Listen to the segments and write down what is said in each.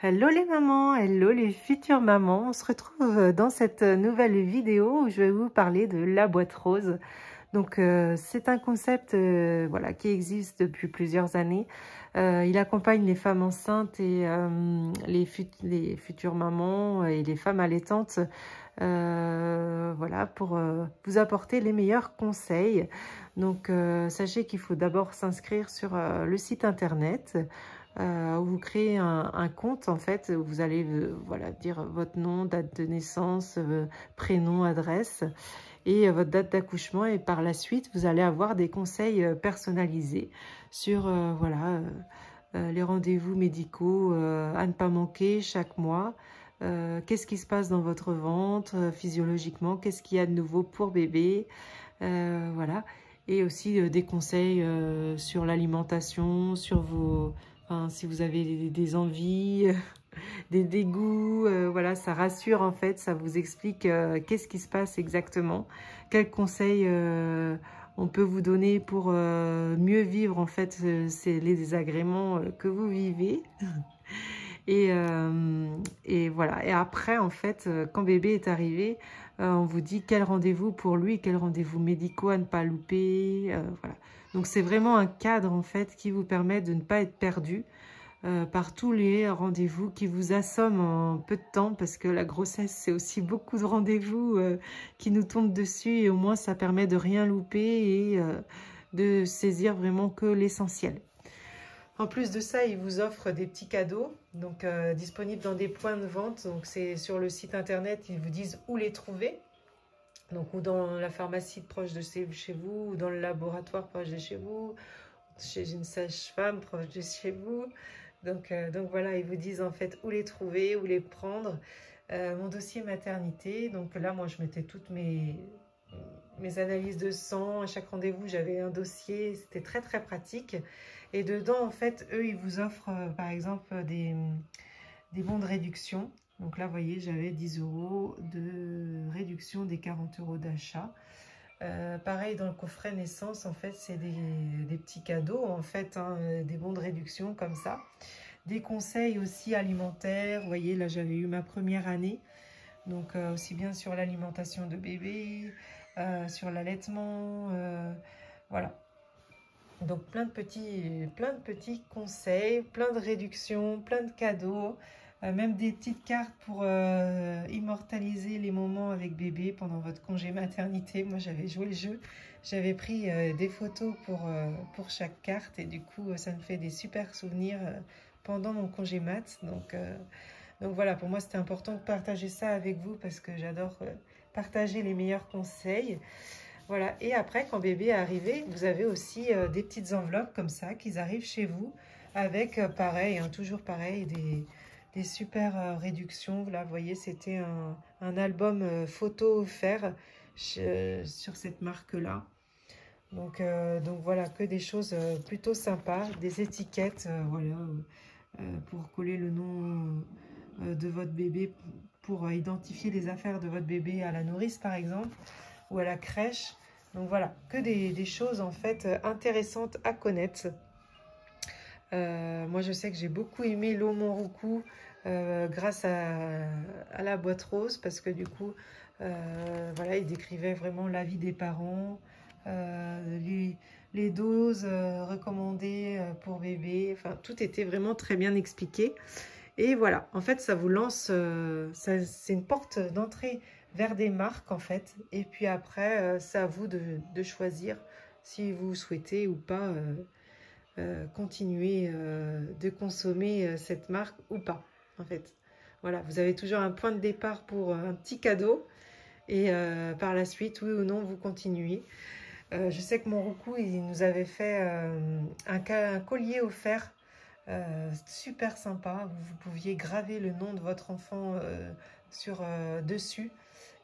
Hello les mamans, hello les futures mamans. On se retrouve dans cette nouvelle vidéo où je vais vous parler de la boîte rose. Donc c'est un concept voilà, qui existe depuis plusieurs années. Il accompagne les femmes enceintes et les futures mamans et les femmes allaitantes voilà, pour vous apporter les meilleurs conseils. Donc sachez qu'il faut d'abord s'inscrire sur le site internet. Où vous créez un compte, en fait, où vous allez voilà, dire votre nom, date de naissance, prénom, adresse et votre date d'accouchement. Et par la suite, vous allez avoir des conseils personnalisés sur voilà, les rendez-vous médicaux à ne pas manquer chaque mois. Qu'est-ce qui se passe dans votre ventre physiologiquement, qu'est-ce qu'il y a de nouveau pour bébé, voilà. Et aussi des conseils sur l'alimentation, sur vos... Enfin, si vous avez des envies, des dégoûts, voilà, ça rassure en fait, ça vous explique qu'est-ce qui se passe exactement, quels conseils on peut vous donner pour mieux vivre en fait les désagréments que vous vivez. Et voilà. Et après, en fait, quand bébé est arrivé, on vous dit quel rendez-vous pour lui, quels rendez-vous médicaux à ne pas louper. Voilà. Donc, c'est vraiment un cadre, en fait, qui vous permet de ne pas être perdu par tous les rendez-vous qui vous assomment en peu de temps, parce que la grossesse, c'est aussi beaucoup de rendez-vous qui nous tombent dessus. Et au moins, ça permet de rien louper et de saisir vraiment que l'essentiel. En plus de ça, ils vous offrent des petits cadeaux, donc disponibles dans des points de vente. Donc c'est sur le site internet, ils vous disent où les trouver. Donc ou dans la pharmacie proche de chez vous, ou dans le laboratoire proche de chez vous, chez une sage-femme proche de chez vous. Donc voilà, ils vous disent en fait où les trouver, où les prendre. Mon dossier maternité, donc là moi je mettais toutes mes analyses de sang. À chaque rendez-vous, j'avais un dossier. C'était très, très pratique. Et dedans, en fait, eux, ils vous offrent, par exemple, des bons de réduction. Donc là, vous voyez, j'avais 10 € de réduction des 40 € d'achat. Pareil, dans le coffret naissance, en fait, c'est des petits cadeaux, en fait, hein, des bons de réduction comme ça. Des conseils aussi alimentaires. Vous voyez, là, j'avais eu ma première année. Donc aussi bien sur l'alimentation de bébé, sur l'allaitement, voilà. Donc plein de petits conseils, plein de réductions, plein de cadeaux, même des petites cartes pour immortaliser les moments avec bébé pendant votre congé maternité. Moi j'avais joué le jeu, j'avais pris des photos pour chaque carte et du coup ça me fait des super souvenirs pendant mon congé mat. Donc voilà, pour moi c'était important de partager ça avec vous parce que j'adore partager les meilleurs conseils. Voilà, et après quand bébé est arrivé, vous avez aussi des petites enveloppes comme ça qui arrivent chez vous avec pareil, hein, toujours pareil, des super réductions. Là, vous voyez, c'était un album photo offert sur cette marque-là. Donc voilà, que des choses plutôt sympas, des étiquettes, voilà, pour coller le nom de votre bébé, pour identifier les affaires de votre bébé à la nourrice par exemple, ou à la crèche. Donc voilà, que des choses en fait intéressantes à connaître. Moi je sais que j'ai beaucoup aimé l'eau Monroucou grâce à la boîte rose, parce que du coup, voilà, il décrivait vraiment la vie des parents, les doses recommandées pour bébé, enfin tout était vraiment très bien expliqué. Et voilà, en fait, ça vous lance, c'est une porte d'entrée vers des marques, en fait. Et puis après, c'est à vous de choisir si vous souhaitez ou pas continuer de consommer cette marque ou pas, en fait. Voilà, vous avez toujours un point de départ pour un petit cadeau. Et par la suite, oui ou non, vous continuez. Je sais que mon Roku, il nous avait fait un collier offert super sympa. Vous pouviez graver le nom de votre enfant dessus.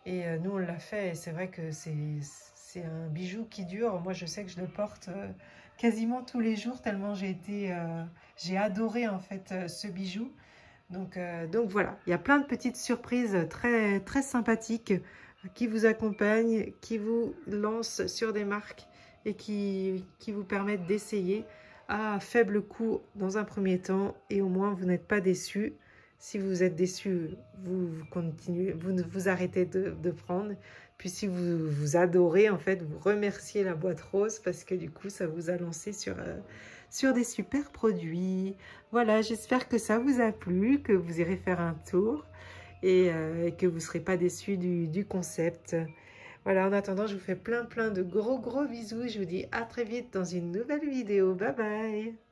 Et nous, on l'a fait. Et c'est vrai que c'est un bijou qui dure. Moi, je sais que je le porte quasiment tous les jours tellement j'ai adoré en fait ce bijou. Donc voilà, il y a plein de petites surprises très, très sympathiques qui vous accompagnent, qui vous lancent sur des marques et qui vous permettent d'essayer à faible coût dans un premier temps, et au moins vous n'êtes pas déçus Si vous êtes déçu, vous continuez, vous ne vous arrêtez de prendre. Puis si vous adorez, en fait, vous remerciez la boîte rose parce que du coup, ça vous a lancé sur des super produits. Voilà, j'espère que ça vous a plu, que vous irez faire un tour et que vous ne serez pas déçus du concept. Voilà, en attendant, je vous fais plein de gros bisous. Je vous dis à très vite dans une nouvelle vidéo. Bye bye!